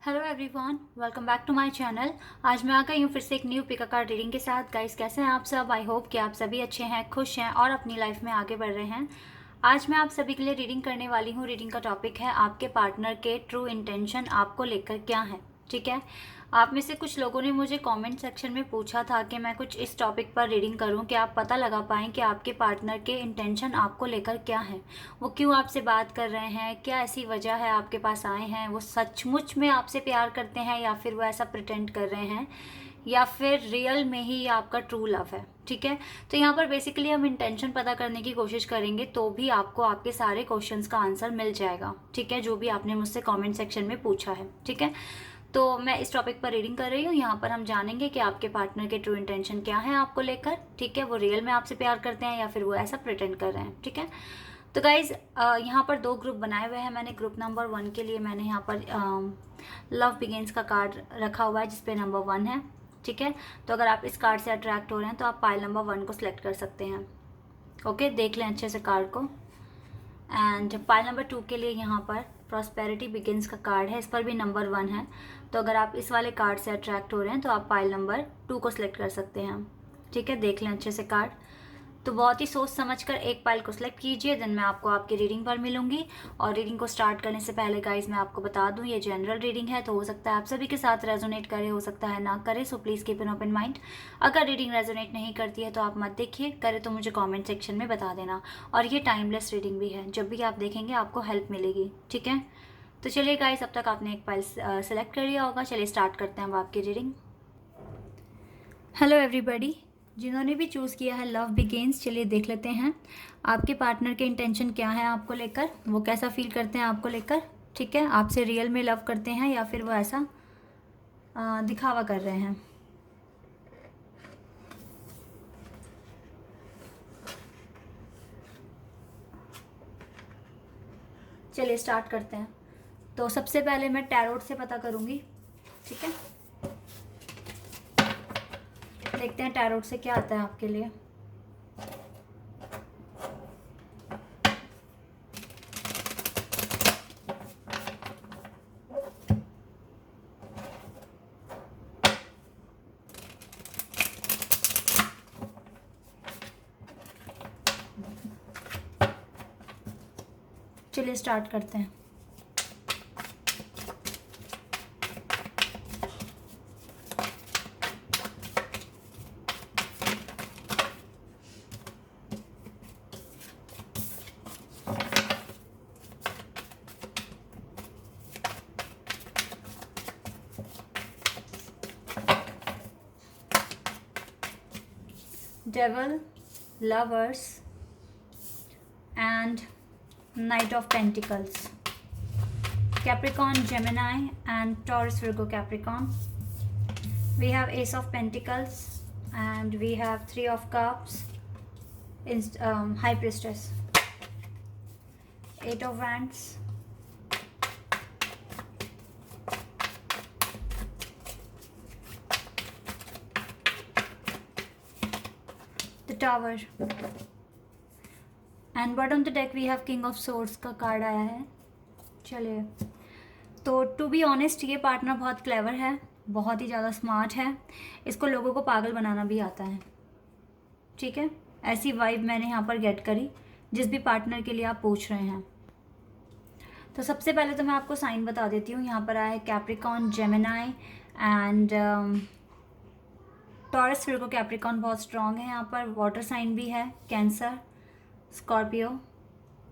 Hello everyone, welcome back to my channel. आज मैं आ गई हूँ फिर से एक न्यू पिक कार्ड रीडिंग के साथ। गाइस, कैसे हैं आप सब? आई होप कि आप सभी अच्छे हैं, खुश हैं और अपनी लाइफ में आगे बढ़ रहे हैं। आज मैं आप सभी के लिए रीडिंग करने वाली हूँ। रीडिंग का टॉपिक है आपके पार्टनर के ट्रू इंटेंशन आपको लेकर क्या है। ठीक है, आप में से कुछ लोगों ने मुझे कमेंट सेक्शन में पूछा था कि मैं कुछ इस टॉपिक पर रीडिंग करूं कि आप पता लगा पाएँ कि आपके पार्टनर के इंटेंशन आपको लेकर क्या है, वो क्यों आपसे बात कर रहे हैं, क्या ऐसी वजह है आपके पास आए हैं, वो सचमुच में आपसे प्यार करते हैं या फिर वो ऐसा प्रिटेंड कर रहे हैं या फिर रियल में ही आपका ट्रू लव है। ठीक है, तो यहाँ पर बेसिकली हम इंटेंशन पता करने की कोशिश करेंगे तो भी आपको आपके सारे क्वेश्चंस का आंसर मिल जाएगा। ठीक है, जो भी आपने मुझसे कमेंट सेक्शन में पूछा है। ठीक है, तो मैं इस टॉपिक पर रीडिंग कर रही हूँ। यहाँ पर हम जानेंगे कि आपके पार्टनर के ट्रू इंटेंशन क्या है आपको लेकर। ठीक है, वो रियल में आपसे प्यार करते हैं या फिर वो ऐसा प्रिटेंड कर रहे हैं। ठीक है, तो गाइज यहाँ पर दो ग्रुप बनाए हुए हैं मैंने। ग्रुप नंबर 1 के लिए मैंने यहाँ पर लव बिगेन्स का कार्ड रखा हुआ है जिसपे नंबर 1 है। ठीक है, तो अगर आप इस कार्ड से अट्रैक्ट हो रहे हैं तो आप पाइल नंबर 1 को सिलेक्ट कर सकते हैं। ओके, देख लें अच्छे से कार्ड को। एंड पाइल नंबर 2 के लिए यहाँ पर प्रॉस्पेरिटी बिगिंस का कार्ड है, इस पर भी नंबर 1 है। तो अगर आप इस वाले कार्ड से अट्रैक्ट हो रहे हैं तो आप पाइल नंबर 2 को सिलेक्ट कर सकते हैं। ठीक है, देख लें अच्छे से कार्ड। तो बहुत ही सोच समझकर एक पाइल को सिलेक्ट कीजिए, देन मैं आपको आपकी रीडिंग पर मिलूंगी। और रीडिंग को स्टार्ट करने से पहले गाइज मैं आपको बता दूं, ये जनरल रीडिंग है, तो हो सकता है आप सभी के साथ रेजोनेट करे, हो सकता है ना करे। So please keep an open mind. अगर रीडिंग रेजोनेट नहीं करती है तो आप मत देखिए, करे तो मुझे कॉमेंट सेक्शन में बता देना। और ये टाइमलेस रीडिंग भी है, जब भी आप देखेंगे आपको हेल्प मिलेगी। ठीक है, तो चलिए गाइज, अब तक आपने एक पाइल सेलेक्ट कर लिया होगा। चलिए स्टार्ट करते हैं अब आपकी रीडिंग। हेलो एवरीबॉडी, जिन्होंने भी चूज़ किया है लव बिगेन्स, चलिए देख लेते हैं आपके पार्टनर के इंटेंशन क्या है आपको लेकर, वो कैसा फील करते हैं आपको लेकर। ठीक है, आपसे रियल में लव करते हैं या फिर वो ऐसा दिखावा कर रहे हैं। चलिए स्टार्ट करते हैं। तो सबसे पहले मैं टैरोट से पता करूंगी। ठीक है, देखते हैं टैरोट से क्या आता है आपके लिए। चलिए स्टार्ट करते हैं। Devil, Lovers and Knight of Pentacles, Capricorn, Gemini and Taurus, Virgo, Capricorn. We have Ace of Pentacles and we have Three of Cups, High Priestess, Eight of Wands, the Tower and bottom of the deck we have king of swords का card आया है। चलिए, तो to be honest ये partner बहुत clever है, बहुत ही ज़्यादा स्मार्ट है, इसको लोगों को पागल बनाना भी आता है। ठीक है, ऐसी वाइब मैंने यहाँ पर गेट करी जिस भी पार्टनर के लिए आप पूछ रहे हैं। तो सबसे पहले तो मैं आपको साइन बता देती हूँ। यहाँ पर आया है Capricorn, Gemini and taurus, Virgo, Capricorn बहुत स्ट्रॉन्ग है। यहाँ पर वाटर साइन भी है, कैंसर, स्कॉर्पियो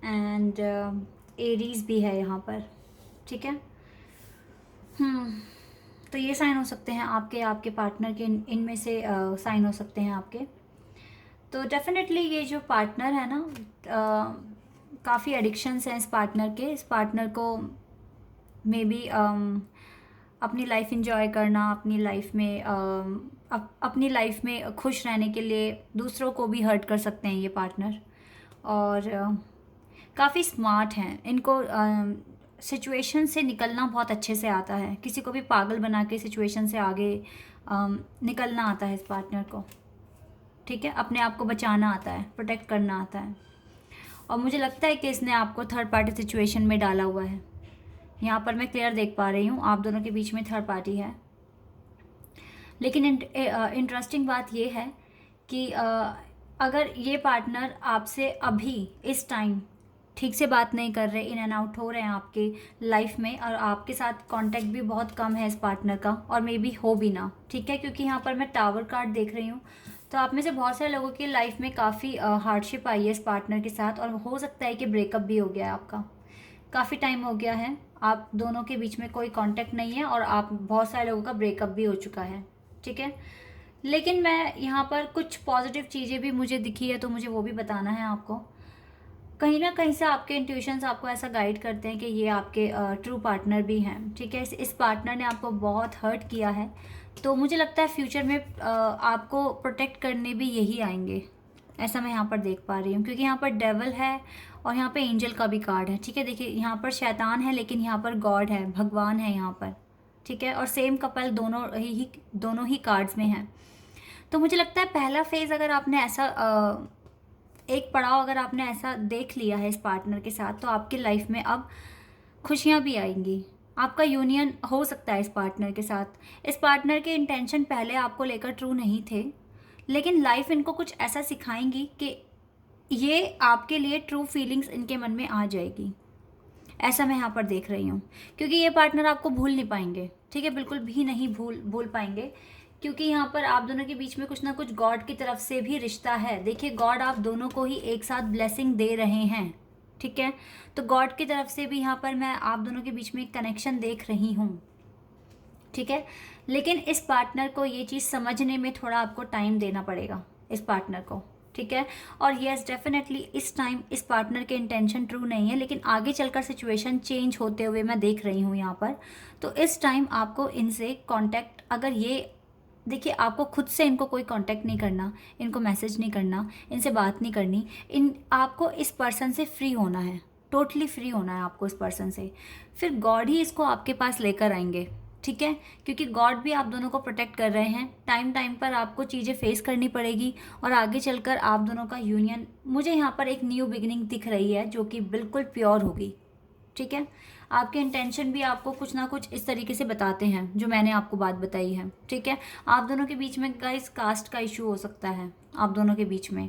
एंड एरीज भी है यहाँ पर। ठीक है, तो ये साइन हो सकते हैं आपके पार्टनर के, इनमें से साइन हो सकते हैं आपके। तो डेफिनेटली ये जो पार्टनर है ना, काफ़ी एडिक्शंस हैं इस पार्टनर के। इस पार्टनर को मे बी अपनी लाइफ इंजॉय करना, अपनी लाइफ में खुश रहने के लिए दूसरों को भी हर्ट कर सकते हैं ये पार्टनर। और काफ़ी स्मार्ट हैं, इनको सिचुएशन से निकलना बहुत अच्छे से आता है। किसी को भी पागल बना के सिचुएशन से आगे निकलना आता है इस पार्टनर को। ठीक है, अपने आप को बचाना आता है, प्रोटेक्ट करना आता है। और मुझे लगता है कि इसने आपको थर्ड पार्टी सिचुएशन में डाला हुआ है। यहाँ पर मैं क्लियर देख पा रही हूँ, आप दोनों के बीच में थर्ड पार्टी है। लेकिन इंटरेस्टिंग बात ये है कि अगर ये पार्टनर आपसे अभी इस टाइम ठीक से बात नहीं कर रहे, इन एंड आउट हो रहे हैं आपके लाइफ में, और आपके साथ कांटेक्ट भी बहुत कम है इस पार्टनर का, और मे बी हो भी ना, ठीक है, क्योंकि यहाँ पर मैं टावर कार्ड देख रही हूँ। तो आप में से बहुत सारे लोगों की लाइफ में काफ़ी हार्डशिप आई है इस पार्टनर के साथ, और हो सकता है कि ब्रेकअप भी हो गया है आपका। काफ़ी टाइम हो गया है, आप दोनों के बीच में कोई कांटेक्ट नहीं है, और आप बहुत सारे लोगों का ब्रेकअप भी हो चुका है, ठीक है। लेकिन मैं यहाँ पर कुछ पॉजिटिव चीज़ें भी मुझे दिखी है, तो मुझे वो भी बताना है आपको। कहीं ना कहीं से आपके इंट्यूशंस आपको ऐसा गाइड करते हैं कि ये आपके ट्रू पार्टनर भी हैं, ठीक है। इस पार्टनर ने आपको बहुत हर्ट किया है, तो मुझे लगता है फ्यूचर में आपको प्रोटेक्ट करने भी यही आएंगे, ऐसा मैं यहाँ पर देख पा रही हूँ, क्योंकि यहाँ पर डेवल है और यहाँ पे एंजल का भी कार्ड है, ठीक है। देखिए यहाँ पर शैतान है, लेकिन यहाँ पर गॉड है, भगवान है यहाँ पर, ठीक है। और सेम कपल दोनों ही कार्ड्स में हैं। तो मुझे लगता है पहला फेज़ अगर आपने ऐसा एक पड़ाव अगर आपने ऐसा देख लिया है इस पार्टनर के साथ, तो आपकी लाइफ में अब खुशियाँ भी आएंगी, आपका यूनियन हो सकता है इस पार्टनर के साथ। इस पार्टनर के इंटेंशन पहले आपको लेकर ट्रू नहीं थे, लेकिन लाइफ इनको कुछ ऐसा सिखाएंगी कि ये आपके लिए ट्रू फीलिंग्स इनके मन में आ जाएगी, ऐसा मैं यहाँ पर देख रही हूँ। क्योंकि ये पार्टनर आपको भूल नहीं पाएंगे, ठीक है, बिल्कुल भी नहीं भूल पाएंगे, क्योंकि यहाँ पर आप दोनों के बीच में कुछ ना कुछ गॉड की तरफ से भी रिश्ता है। देखिए गॉड आप दोनों को ही एक साथ ब्लेसिंग दे रहे हैं, ठीक है। तो गॉड की तरफ से भी यहाँ पर मैं आप दोनों के बीच में एक कनेक्शन देख रही हूँ, ठीक है। लेकिन इस पार्टनर को ये चीज़ समझने में थोड़ा आपको टाइम देना पड़ेगा, इस पार्टनर को, ठीक है। और यस डेफिनेटली इस टाइम इस पार्टनर के इंटेंशन ट्रू नहीं है, लेकिन आगे चलकर सिचुएशन चेंज होते हुए मैं देख रही हूँ यहाँ पर। तो इस टाइम आपको इनसे कांटेक्ट, अगर ये देखिए आपको खुद से इनको कोई कांटेक्ट नहीं करना, इनको मैसेज नहीं करना, इनसे बात नहीं करनी, आपको इस पर्सन से फ्री होना है, टोटली फ्री होना है आपको इस पर्सन से। फिर गॉड ही इसको आपके पास लेकर आएंगे, ठीक है, क्योंकि गॉड भी आप दोनों को प्रोटेक्ट कर रहे हैं। टाइम टाइम पर आपको चीज़ें फेस करनी पड़ेगी, और आगे चलकर आप दोनों का यूनियन, मुझे यहाँ पर एक न्यू बिगिनिंग दिख रही है जो कि बिल्कुल प्योर होगी, ठीक है। आपके इंटेंशन भी आपको कुछ ना कुछ इस तरीके से बताते हैं जो मैंने आपको बात बताई है, ठीक है। आप दोनों के बीच में गाइस कास्ट का इशू हो सकता है, आप दोनों के बीच में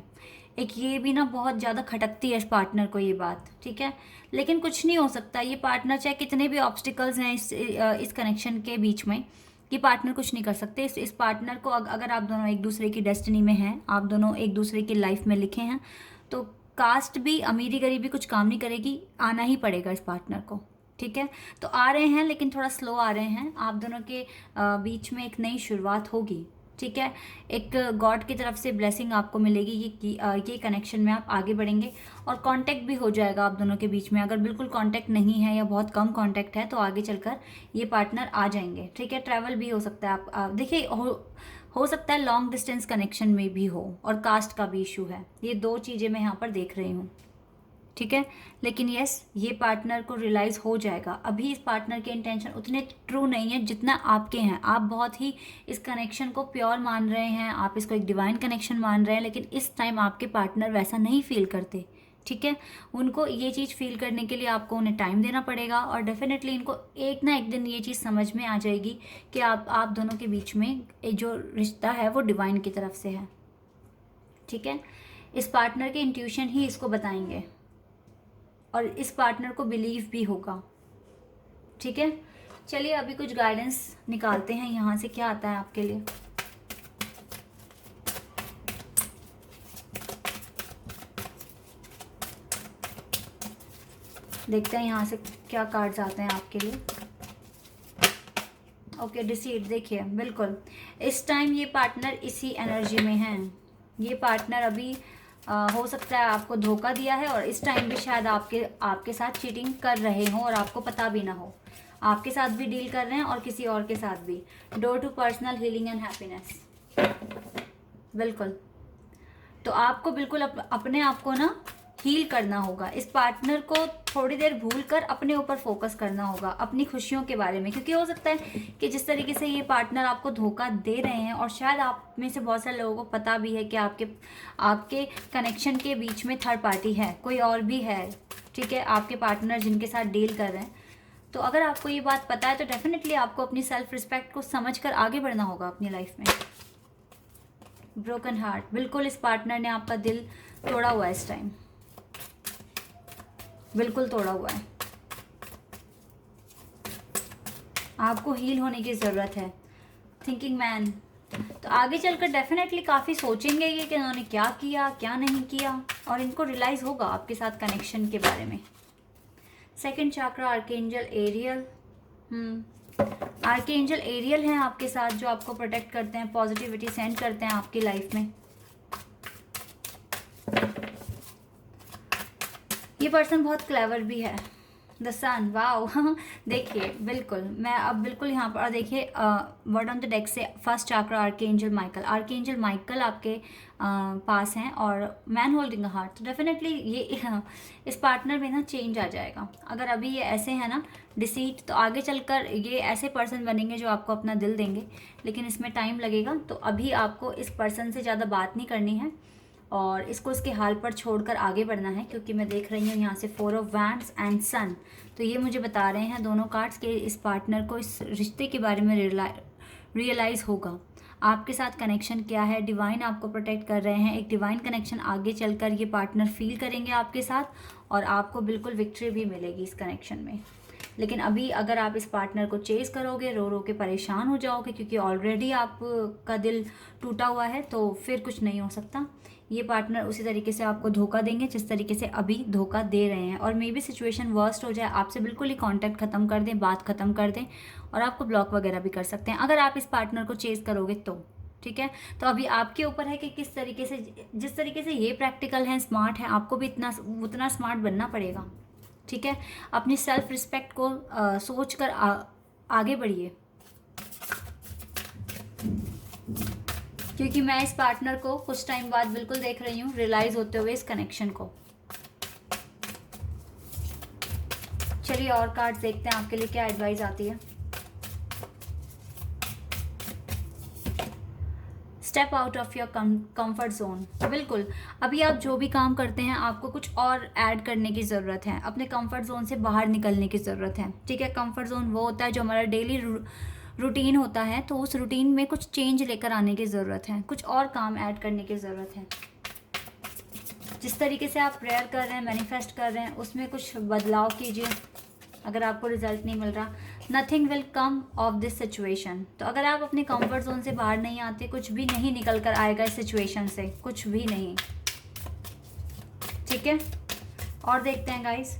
एक ये भी ना बहुत ज़्यादा खटकती है इस पार्टनर को ये बात, ठीक है। लेकिन कुछ नहीं हो सकता, ये पार्टनर चाहे कितने भी ऑब्स्टिकल्स हैं इस कनेक्शन के बीच में, ये पार्टनर कुछ नहीं कर सकते। इस पार्टनर को अगर आप दोनों एक दूसरे की डेस्टिनी में हैं, आप दोनों एक दूसरे की लाइफ में लिखे हैं, तो कास्ट भी, अमीरी गरीबी कुछ काम नहीं करेगी, आना ही पड़ेगा इस पार्टनर को, ठीक है। तो आ रहे हैं, लेकिन थोड़ा स्लो आ रहे हैं। आप दोनों के बीच में एक नई शुरुआत होगी, ठीक है। एक गॉड की तरफ से ब्लेसिंग आपको मिलेगी, ये कनेक्शन में आप आगे बढ़ेंगे, और कांटेक्ट भी हो जाएगा आप दोनों के बीच में। अगर बिल्कुल कांटेक्ट नहीं है या बहुत कम कांटेक्ट है, तो आगे चलकर ये पार्टनर आ जाएंगे, ठीक है। ट्रैवल भी हो सकता है, आप देखिए हो सकता है लॉन्ग डिस्टेंस कनेक्शन में भी हो, और कास्ट का भी इशू है। ये दो चीज़ें मैं यहाँ पर देख रही हूँ, ठीक है। लेकिन यस, ये पार्टनर को रियलाइज़ हो जाएगा। अभी इस पार्टनर के इंटेंशन उतने ट्रू नहीं है जितना आपके हैं। आप बहुत ही इस कनेक्शन को प्योर मान रहे हैं, आप इसको एक डिवाइन कनेक्शन मान रहे हैं, लेकिन इस टाइम आपके पार्टनर वैसा नहीं फील करते, ठीक है। उनको ये चीज़ फील करने के लिए आपको उन्हें टाइम देना पड़ेगा, और डेफिनेटली इनको एक ना एक दिन ये चीज़ समझ में आ जाएगी कि आप दोनों के बीच में जो रिश्ता है वो डिवाइन की तरफ से है, ठीक है। इस पार्टनर के इंट्यूशन ही इसको बताएंगे, और इस पार्टनर को बिलीव भी होगा, ठीक है। चलिए अभी कुछ गाइडेंस निकालते हैं यहाँ से, क्या आता है आपके लिए। देखते हैं यहाँ से क्या कार्ड्स आते हैं आपके लिए। ओके, डिसीड, देखिए बिल्कुल इस टाइम ये पार्टनर इसी एनर्जी में है। ये पार्टनर अभी हो सकता है आपको धोखा दिया है, और इस टाइम भी शायद आपके साथ चीटिंग कर रहे हों और आपको पता भी ना हो। आपके साथ भी डील कर रहे हैं और किसी और के साथ भी। Door to personal healing and happiness, बिल्कुल। तो आपको बिल्कुल अपने आप को ना हील करना होगा। इस पार्टनर को थोड़ी देर भूल कर अपने ऊपर फोकस करना होगा, अपनी खुशियों के बारे में। क्योंकि हो सकता है कि जिस तरीके से ये पार्टनर आपको धोखा दे रहे हैं, और शायद आप में से बहुत सारे लोगों को पता भी है कि आपके कनेक्शन के बीच में थर्ड पार्टी है, कोई और भी है, ठीक है, आपके पार्टनर जिनके साथ डील कर रहे हैं। तो अगर आपको ये बात पता है तो डेफिनेटली आपको अपनी सेल्फ रिस्पेक्ट को समझ कर आगे बढ़ना होगा अपनी लाइफ में। ब्रोकन हार्ट, बिल्कुल इस पार्टनर ने आपका दिल तोड़ा हुआ है इस टाइम, बिल्कुल तोड़ा हुआ है। आपको हील होने की ज़रूरत है। थिंकिंग मैन, तो आगे चलकर डेफिनेटली काफ़ी सोचेंगे ये कि उन्होंने क्या किया क्या नहीं किया, और इनको रियलाइज़ होगा आपके साथ कनेक्शन के बारे में। सेकंड चक्रा आर्कएंजल एरियल, आर्कएंजल एरियल हैं आपके साथ, जो आपको प्रोटेक्ट करते हैं, पॉजिटिविटी सेंड करते हैं आपकी लाइफ में। ये पर्सन बहुत क्लेवर भी है। द सन, वाओ देखिए बिल्कुल, मैं अब बिल्कुल यहाँ पर देखिए वर्ड ऑन द डेक से फर्स्ट चक्रा आर्कएंजल माइकल, आर्कएंजल माइकल आपके पास हैं और मैन होल्डिंग अ हार्ट। तो डेफिनेटली ये इस पार्टनर में ना चेंज आ जाएगा। अगर अभी ये ऐसे हैं ना डिसीट, तो आगे चलकर ये ऐसे पर्सन बनेंगे जो आपको अपना दिल देंगे, लेकिन इसमें टाइम लगेगा। तो अभी आपको इस पर्सन से ज़्यादा बात नहीं करनी है और इसको इसके हाल पर छोड़कर आगे बढ़ना है, क्योंकि मैं देख रही हूँ यहाँ से 4 ऑफ वैंड्स एंड सन। तो ये मुझे बता रहे हैं दोनों कार्ड्स के इस पार्टनर को इस रिश्ते के बारे में रियलाइज़ होगा आपके साथ कनेक्शन क्या है। डिवाइन आपको प्रोटेक्ट कर रहे हैं, एक डिवाइन कनेक्शन आगे चलकर ये पार्टनर फील करेंगे आपके साथ और आपको बिल्कुल विक्ट्री भी मिलेगी इस कनेक्शन में। लेकिन अभी अगर आप इस पार्टनर को चेस करोगे, रो रो के परेशान हो जाओगे, क्योंकि ऑलरेडी आपका दिल टूटा हुआ है, तो फिर कुछ नहीं हो सकता। ये पार्टनर उसी तरीके से आपको धोखा देंगे जिस तरीके से अभी धोखा दे रहे हैं, और मे बी सिचुएशन वर्स्ट हो जाए, आपसे बिल्कुल ही कांटेक्ट ख़त्म कर दें, बात ख़त्म कर दें, और आपको ब्लॉक वगैरह भी कर सकते हैं अगर आप इस पार्टनर को चेस करोगे तो। ठीक है, तो अभी आपके ऊपर है कि किस तरीके से, जिस तरीके से ये प्रैक्टिकल हैं, स्मार्ट हैं, आपको भी उतना स्मार्ट बनना पड़ेगा। ठीक है, अपनी सेल्फ रिस्पेक्ट को सोच कर आगे बढ़िए, क्योंकि मैं इस पार्टनर को कुछ टाइम बाद बिल्कुल देख रही हूँ रियलाइज होते हुए इस कनेक्शन को। चलिए और कार्ड्स देखते हैं आपके लिए क्या एडवाइस आती है। Step out of your comfort zone, बिल्कुल अभी आप जो भी काम करते हैं आपको कुछ और ऐड करने की ज़रूरत है, अपने कंफर्ट जोन से बाहर निकलने की ज़रूरत है। ठीक है, कंफर्ट जोन वो होता है जो हमारा डेली रूटीन होता है, तो उस रूटीन में कुछ चेंज लेकर आने की ज़रूरत है, कुछ और काम ऐड करने की ज़रूरत है। जिस तरीके से आप प्रेयर कर रहे हैं, मैनिफेस्ट कर रहे हैं, उसमें कुछ बदलाव कीजिए। अगर आपको रिजल्ट नहीं मिल रहा, nothing will come of this situation. तो अगर आप अपने कंफर्ट जोन से बाहर नहीं आते, कुछ भी नहीं निकल कर आएगा इस सिचुएशन से, कुछ भी नहीं। ठीक है, और देखते हैं guys,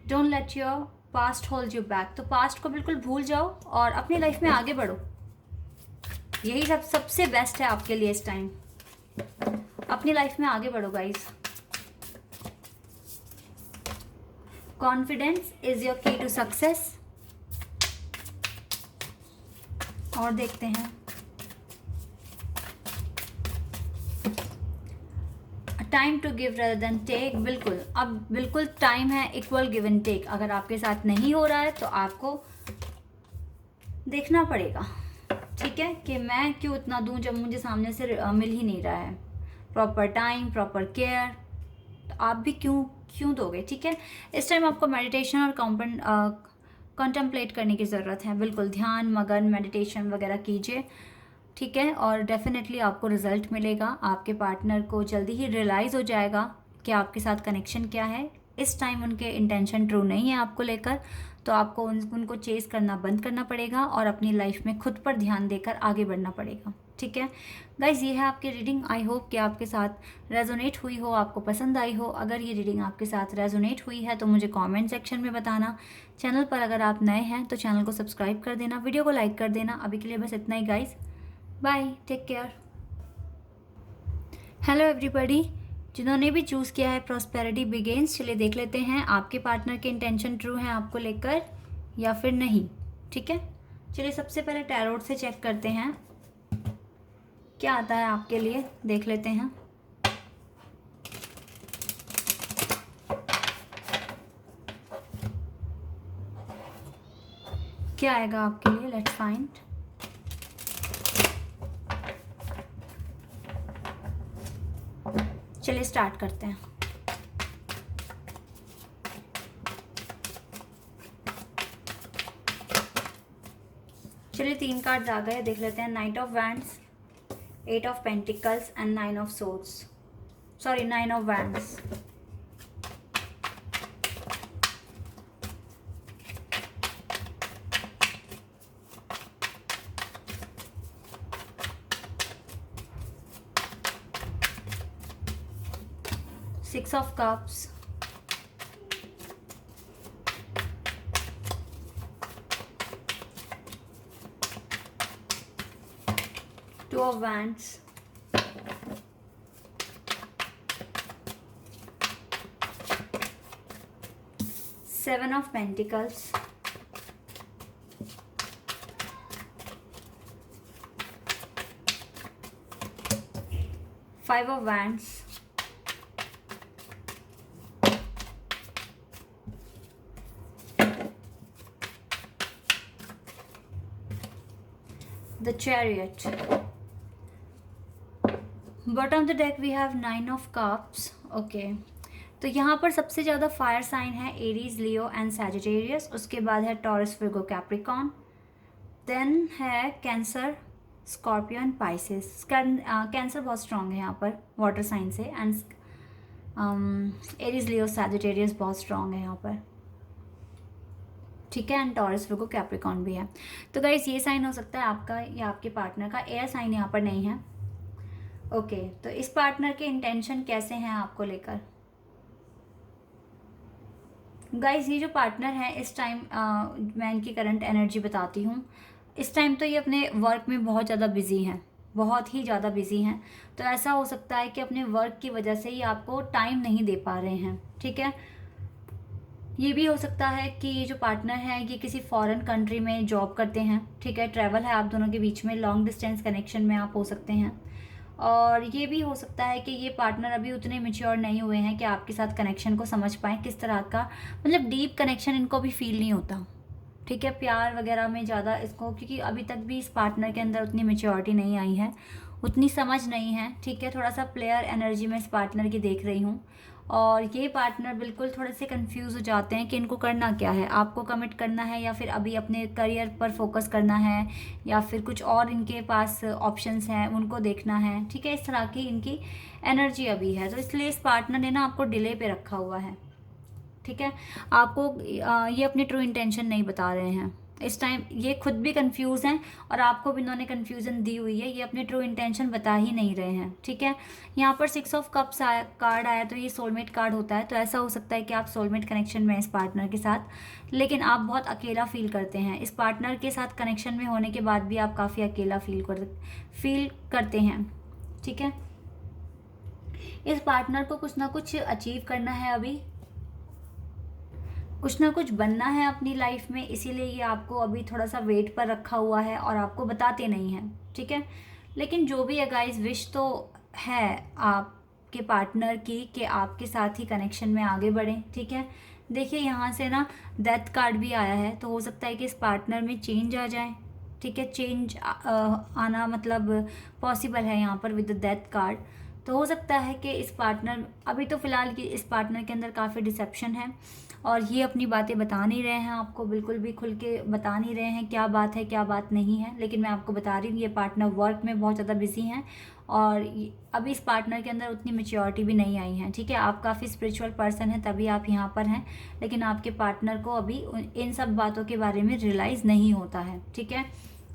don't let your past hold you back. तो पास्ट को बिल्कुल भूल जाओ और अपनी लाइफ में आगे बढ़ो, यही सबसे बेस्ट है आपके लिए इस टाइम। अपनी लाइफ में आगे बढ़ो guys. Confidence is your key to success. और देखते हैं, time to give rather than take. बिल्कुल अब बिल्कुल टाइम है इक्वल गिव एंड टेक। अगर आपके साथ नहीं हो रहा है तो आपको देखना पड़ेगा, ठीक है, कि मैं क्यों इतना दूं जब मुझे सामने से मिल ही नहीं रहा है। प्रॉपर टाइम, प्रॉपर केयर, तो आप भी क्यों दोगे। ठीक है, इस टाइम आपको मेडिटेशन और कॉन्टेम्पलेट करने की ज़रूरत है। बिल्कुल ध्यान मगन मेडिटेशन वगैरह कीजिए। ठीक है, और डेफिनेटली आपको रिजल्ट मिलेगा। आपके पार्टनर को जल्दी ही रियलाइज़ हो जाएगा कि आपके साथ कनेक्शन क्या है। इस टाइम उनके इंटेंशन ट्रू नहीं है आपको लेकर, तो आपको उनको चेस करना बंद करना पड़ेगा और अपनी लाइफ में खुद पर ध्यान देकर आगे बढ़ना पड़ेगा। ठीक है गाइज, ये है आपकी रीडिंग। आई होप कि आपके साथ रेजोनेट हुई हो, आपको पसंद आई हो। अगर ये रीडिंग आपके साथ रेजोनेट हुई है तो मुझे कमेंट सेक्शन में बताना। चैनल पर अगर आप नए हैं तो चैनल को सब्सक्राइब कर देना, वीडियो को लाइक कर देना। अभी के लिए बस इतना ही guys, bye, take care. Hello everybody, जिन्होंने भी चूज़ किया है प्रॉस्पेरिटी बिगिंस, चलिए देख लेते हैं आपके पार्टनर के इंटेंशन ट्रू हैं आपको लेकर या फिर नहीं। ठीक है, चलिए सबसे पहले टैरोट से चेक करते हैं क्या आता है आपके लिए, देख लेते हैं। क्या आएगा आपके लिए, लेट्स फाइंड। चलिए स्टार्ट करते हैं। चलिए 3 कार्ड्स आ गए, देख लेते हैं। Night of wands, 8 of pentacles and 9 of swords, sorry 9 of wands. Six of Cups, Two of Wands, Seven of Pentacles, Five of Wands, the Chariot. Bottom of the deck we have 9 of cups. Okay, तो यहाँ पर सबसे ज़्यादा fire sign है Aries, Leo and Sagittarius. उसके बाद है Taurus, Virgo, Capricorn. Then है कैंसर, स्कॉर्पियन, पाइसेस। कैंसर बहुत स्ट्रॉन्ग है यहाँ पर वाटर साइन से, एंड एरीज, लियो, सैजिटेरियस बहुत स्ट्रॉन्ग है यहाँ पर, ठीक है। एंड टॉरस, विर्गो, कैप्रिकॉन भी है। तो गाइस ये साइन हो सकता है आपका या आपके पार्टनर का। एयर साइन यहाँ पर नहीं है। ओके, तो इस पार्टनर के इंटेंशन कैसे हैं आपको लेकर? गाइस ये जो पार्टनर है इस टाइम, मैं इनकी करंट एनर्जी बताती हूँ। इस टाइम तो ये अपने वर्क में बहुत ज़्यादा बिजी हैं, बहुत ही ज़्यादा बिजी हैं। तो ऐसा हो सकता है कि अपने वर्क की वजह से ये आपको टाइम नहीं दे पा रहे हैं, ठीक है। ये भी हो सकता है कि ये जो पार्टनर है ये किसी फॉरेन कंट्री में जॉब करते हैं, ठीक है। ट्रैवल है आप दोनों के बीच में, लॉन्ग डिस्टेंस कनेक्शन में आप हो सकते हैं। और ये भी हो सकता है कि ये पार्टनर अभी उतने मैच्योर नहीं हुए हैं कि आपके साथ कनेक्शन को समझ पाएँ, किस तरह का मतलब डीप कनेक्शन इनको भी फील नहीं होता, ठीक है। प्यार वगैरह में ज़्यादा इसको, क्योंकि अभी तक भी इस पार्टनर के अंदर उतनी मैच्योरिटी नहीं आई है, उतनी समझ नहीं है, ठीक है। थोड़ा सा प्लेयर एनर्जी में इस पार्टनर की देख रही हूँ। और ये पार्टनर बिल्कुल थोड़े से कंफ्यूज हो जाते हैं कि इनको करना क्या है, आपको कमिट करना है या फिर अभी अपने करियर पर फोकस करना है, या फिर कुछ और इनके पास ऑप्शंस हैं उनको देखना है, ठीक है। इस तरह की इनकी एनर्जी अभी है। तो इसलिए इस पार्टनर ने ना आपको डिले पे रखा हुआ है, ठीक है। आपको ये अपनी ट्रू इंटेंशन नहीं बता रहे हैं इस टाइम। ये खुद भी कंफ्यूज हैं और आपको भी इन्होंने कंफ्यूजन दी हुई है। ये अपनी ट्रू इंटेंशन बता ही नहीं रहे हैं, ठीक है। यहाँ पर 6 ऑफ कप्स कार्ड आया, तो ये सोलमेट कार्ड होता है। तो ऐसा हो सकता है कि आप सोलमेट कनेक्शन में इस पार्टनर के साथ, लेकिन आप बहुत अकेला फील करते हैं। इस पार्टनर के साथ कनेक्शन में होने के बाद भी आप काफ़ी अकेला फील करते हैं, ठीक है। इस पार्टनर को कुछ ना कुछ अचीव करना है अभी, कुछ ना कुछ बनना है अपनी लाइफ में, इसीलिए ये आपको अभी थोड़ा सा वेट पर रखा हुआ है और आपको बताते नहीं हैं, ठीक है। लेकिन जो भी है गाइस, विश तो है आपके पार्टनर की कि आपके साथ ही कनेक्शन में आगे बढ़ें, ठीक है। देखिए यहाँ से ना डेथ कार्ड भी आया है, तो हो सकता है कि इस पार्टनर में चेंज आ जाए, ठीक है। चेंज आना मतलब पॉसिबल है यहाँ पर विद द डेथ कार्ड। तो हो सकता है कि इस पार्टनर, अभी तो फिलहाल कि इस पार्टनर के अंदर काफ़ी डिसेप्शन है और ये अपनी बातें बता नहीं रहे हैं आपको, बिल्कुल भी खुल के बता नहीं रहे हैं क्या बात है क्या बात नहीं है। लेकिन मैं आपको बता रही हूँ ये पार्टनर वर्क में बहुत ज़्यादा बिजी हैं और अभी इस पार्टनर के अंदर उतनी मैच्योरिटी भी नहीं आई है, ठीक है। आप काफ़ी स्पिरिचुअल पर्सन हैं तभी आप यहाँ पर हैं, लेकिन आपके पार्टनर को अभी इन सब बातों के बारे में रियलाइज़ नहीं होता है, ठीक है।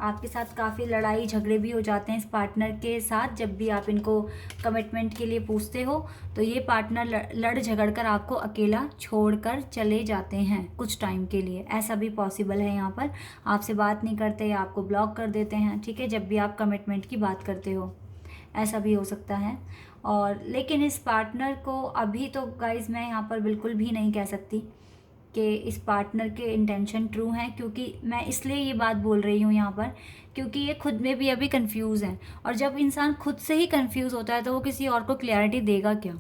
आपके साथ काफ़ी लड़ाई झगड़े भी हो जाते हैं इस पार्टनर के साथ। जब भी आप इनको कमिटमेंट के लिए पूछते हो तो ये पार्टनर लड़ झगड़ कर आपको अकेला छोड़कर चले जाते हैं कुछ टाइम के लिए। ऐसा भी पॉसिबल है, यहाँ पर आपसे बात नहीं करते या आपको ब्लॉक कर देते हैं, ठीक है, जब भी आप कमिटमेंट की बात करते हो, ऐसा भी हो सकता है। और लेकिन इस पार्टनर को अभी तो गाइज मैं यहाँ पर बिल्कुल भी नहीं कह सकती कि इस पार्टनर के इंटेंशन ट्रू हैं, क्योंकि मैं इसलिए ये बात बोल रही हूँ यहाँ पर क्योंकि ये खुद में भी अभी कंफ्यूज हैं। और जब इंसान खुद से ही कंफ्यूज होता है तो वो किसी और को क्लैरिटी देगा क्या,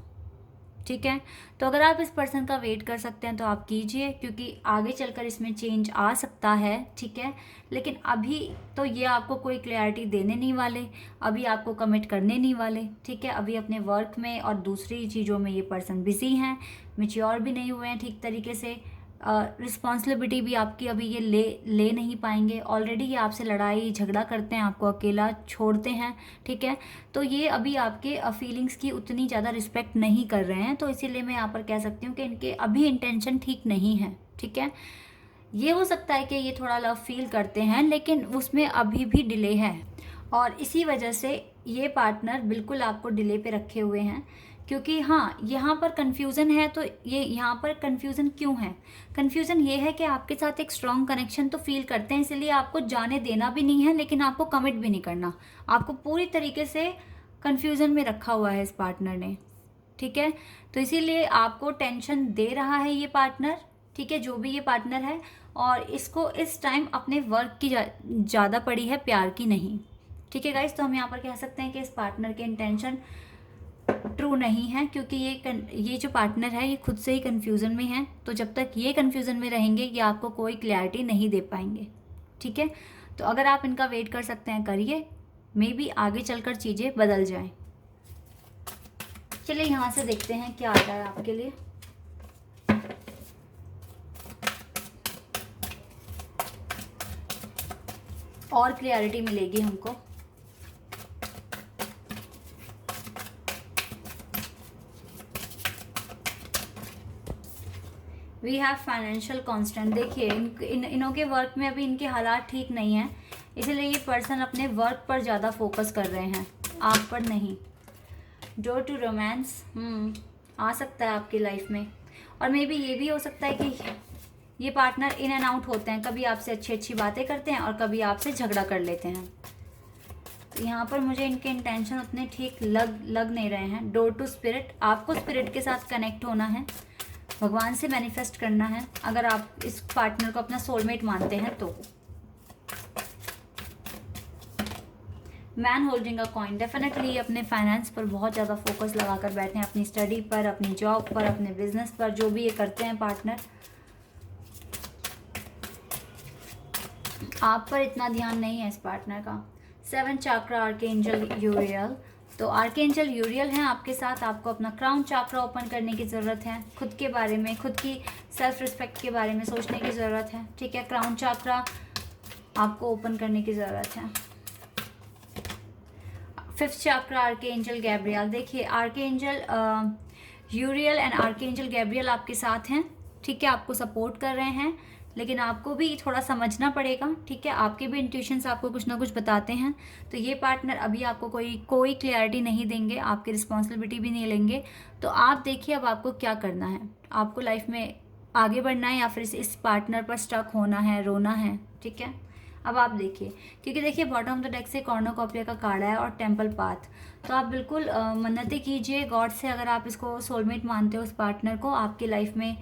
ठीक है। तो अगर आप इस पर्सन का वेट कर सकते हैं तो आप कीजिए, क्योंकि आगे चलकर इसमें चेंज आ सकता है, ठीक है। लेकिन अभी तो ये आपको कोई क्लैरिटी देने नहीं वाले, अभी आपको कमिट करने नहीं वाले, ठीक है। अभी अपने वर्क में और दूसरी चीज़ों में ये पर्सन बिजी हैं, मैच्योर भी नहीं हुए हैं ठीक तरीके से, रिस्पॉन्सिबिलिटी भी आपकी अभी ये ले नहीं पाएंगे। ऑलरेडी ये आपसे लड़ाई झगड़ा करते हैं, आपको अकेला छोड़ते हैं, ठीक है। तो ये अभी आपके फीलिंग्स की उतनी ज़्यादा रिस्पेक्ट नहीं कर रहे हैं, तो इसीलिए मैं यहाँ पर कह सकती हूँ कि इनके अभी इंटेंशन ठीक नहीं है, ठीक है। ये हो सकता है कि ये थोड़ा लव फील करते हैं, लेकिन उसमें अभी भी डिले है, और इसी वजह से ये पार्टनर बिल्कुल आपको डिले पे रखे हुए हैं। क्योंकि हाँ, यहाँ पर कन्फ्यूज़न है। तो ये यहाँ पर कन्फ्यूज़न क्यों है? कन्फ्यूज़न ये है कि आपके साथ एक स्ट्रॉन्ग कनेक्शन तो फील करते हैं, इसलिए आपको जाने देना भी नहीं है, लेकिन आपको कमिट भी नहीं करना। आपको पूरी तरीके से कन्फ्यूज़न में रखा हुआ है इस पार्टनर ने, ठीक है। तो इसीलिए आपको टेंशन दे रहा है ये पार्टनर, ठीक है, जो भी ये पार्टनर है। और इसको इस टाइम अपने वर्क की ज़्यादा पड़ी है, प्यार की नहीं, ठीक है गाइस। तो हम यहाँ पर कह सकते हैं कि इस पार्टनर के इंटेंशन ट्रू नहीं है, क्योंकि ये जो पार्टनर है ये खुद से ही कन्फ्यूज़न में है। तो जब तक ये कन्फ्यूज़न में रहेंगे, ये आपको कोई क्लैरिटी नहीं दे पाएंगे, ठीक है। तो अगर आप इनका वेट कर सकते हैं, करिए, मे बी आगे चलकर चीज़ें बदल जाएं। चलिए यहाँ से देखते हैं क्या आता है आपके लिए। और क्लियरिटी मिलेगी हमको। We have financial constant. देखिए इनों के वर्क में अभी इनके हालात ठीक नहीं हैं, इसीलिए ये पर्सन अपने वर्क पर ज़्यादा फोकस कर रहे हैं, आप पर नहीं। डोर टू रोमांस आ सकता है आपकी लाइफ में। और मे बी ये भी हो सकता है कि ये पार्टनर इन एंड आउट होते हैं, कभी आपसे अच्छी अच्छी बातें करते हैं और कभी आपसे झगड़ा कर लेते हैं। तो यहाँ पर मुझे इनके इंटेंशन उतने ठीक लग नहीं रहे हैं। डोर टू स्पिरिट, आपको स्पिरिट के साथ कनेक्ट होना है, भगवान से मैनिफेस्ट करना है, अगर आप इस पार्टनर को अपना सोलमेट मानते हैं तो। Man holding a coin, definitely अपने फाइनेंस पर बहुत ज़्यादा फोकस लगाकर बैठे हैं, अपनी स्टडी पर, अपनी जॉब पर, अपने बिजनेस पर, जो भी ये करते हैं पार्टनर। आप पर इतना ध्यान नहीं है इस पार्टनर का। 7 चाक्रा आर्कएंजल यूरियल, तो आर्कएंजल यूरियल हैं आपके साथ। आपको अपना क्राउन चाक्रा ओपन करने की ज़रूरत है, खुद के बारे में, खुद की सेल्फ रिस्पेक्ट के बारे में सोचने की ज़रूरत है, ठीक है। क्राउन चाक्रा आपको ओपन करने की ज़रूरत है। 5th चाक्रा आर्कएंजल गैब्रियल, देखिए आर्कएंजल यूरियल एंड आर्कएंजल गैब्रियल आपके साथ हैं, ठीक है, आपको सपोर्ट कर रहे हैं, लेकिन आपको भी थोड़ा समझना पड़ेगा, ठीक है। आपके भी इंट्यूशंस आपको कुछ ना कुछ बताते हैं। तो ये पार्टनर अभी आपको कोई क्लैरिटी नहीं देंगे, आपकी रिस्पॉन्सिबिलिटी भी नहीं लेंगे। तो आप देखिए अब आपको क्या करना है, आपको लाइफ में आगे बढ़ना है या फिर इस पार्टनर पर स्टक होना है, रोना है, ठीक है। अब आप देखिए, क्योंकि देखिए बॉटम ऑफ द डेक से कॉर्नोकॉपिया का कार्ड है और टेम्पल पाथ। तो आप बिल्कुल मन्नतें कीजिए गॉड से, अगर आप इसको सोलमेट मानते हो, उस पार्टनर को, आपकी लाइफ में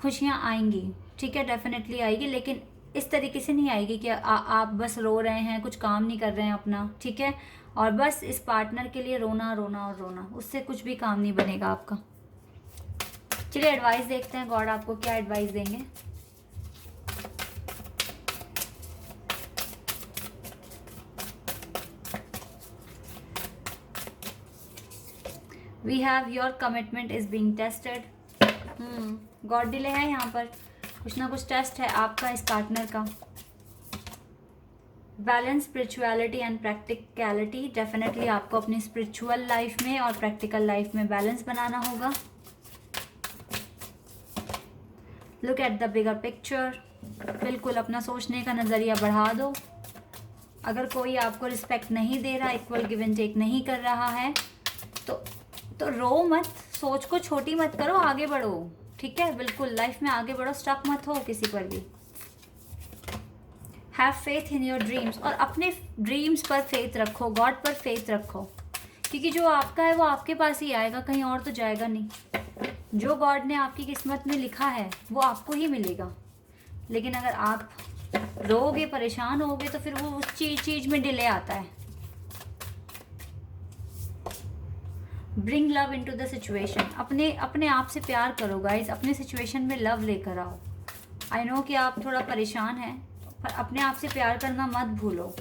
खुशियाँ आएंगी, ठीक है, डेफिनेटली आएगी। लेकिन इस तरीके से नहीं आएगी कि आप बस रो रहे हैं, कुछ काम नहीं कर रहे हैं अपना, ठीक है, और बस इस पार्टनर के लिए रोना रोना और रोना, उससे कुछ भी काम नहीं बनेगा आपका। चलिए एडवाइस देखते हैं गॉड आपको क्या एडवाइस देंगे। We have your commitment is being tested. God delay है यहाँ पर, कुछ ना कुछ टेस्ट है आपका इस पार्टनर का। Balance spirituality and practicality, definitely आपको अपनी स्पिरिचुअल लाइफ में और प्रैक्टिकल लाइफ में बैलेंस बनाना होगा। Look at the bigger picture, बिल्कुल अपना सोचने का नज़रिया बढ़ा दो। अगर कोई आपको रिस्पेक्ट नहीं दे रहा, इक्वल गिव एंड टेक नहीं कर रहा है, तो रो मत, सोच को छोटी मत करो, आगे बढ़ो, ठीक है, बिल्कुल लाइफ में आगे बढ़ो, स्टक मत हो किसी पर भी। Have faith in your dreams, और अपने ड्रीम्स पर फेथ रखो, गॉड पर फेथ रखो, क्योंकि जो आपका है वो आपके पास ही आएगा, कहीं और तो जाएगा नहीं। जो गॉड ने आपकी किस्मत में लिखा है वो आपको ही मिलेगा। लेकिन अगर आप रोगे, परेशान होगे, तो फिर वो उस चीज़ में डिले आता है। Bring love into the situation, अपने आप से प्यार करो गाइज, अपने सिचुएशन में लव लेकर आओ। आई नो कि आप थोड़ा परेशान हैं, पर अपने आप से प्यार करना मत भूलो।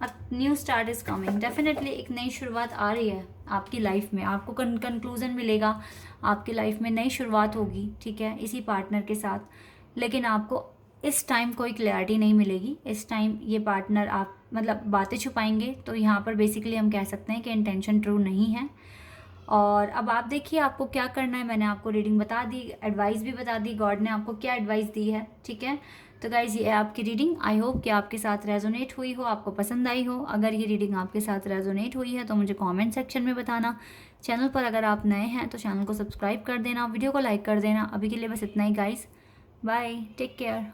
A new start is coming. Definitely एक नई शुरुआत आ रही है आपकी लाइफ में, आपको कंक्लूजन मिलेगा, आपकी लाइफ में नई शुरुआत होगी, ठीक है, इसी पार्टनर के साथ। लेकिन आपको इस टाइम कोई क्लैरिटी नहीं मिलेगी। इस टाइम ये पार्टनर आप मतलब बातें छुपाएंगे, तो यहाँ पर बेसिकली हम कह सकते हैं कि इंटेंशन ट्रू नहीं है। और अब आप देखिए आपको क्या करना है। मैंने आपको रीडिंग बता दी, एडवाइस भी बता दी, गॉड ने आपको क्या एडवाइस दी है, ठीक है। तो गाइज़ ये है आपकी रीडिंग। आई होप कि आपके साथ रेजोनेट हुई हो, आपको पसंद आई हो। अगर ये रीडिंग आपके साथ रेजोनेट हुई है तो मुझे कमेंट सेक्शन में बताना। चैनल पर अगर आप नए हैं तो चैनल को सब्सक्राइब कर देना, वीडियो को लाइक कर देना। अभी के लिए बस इतना ही गाइज़, बाय, टेक केयर।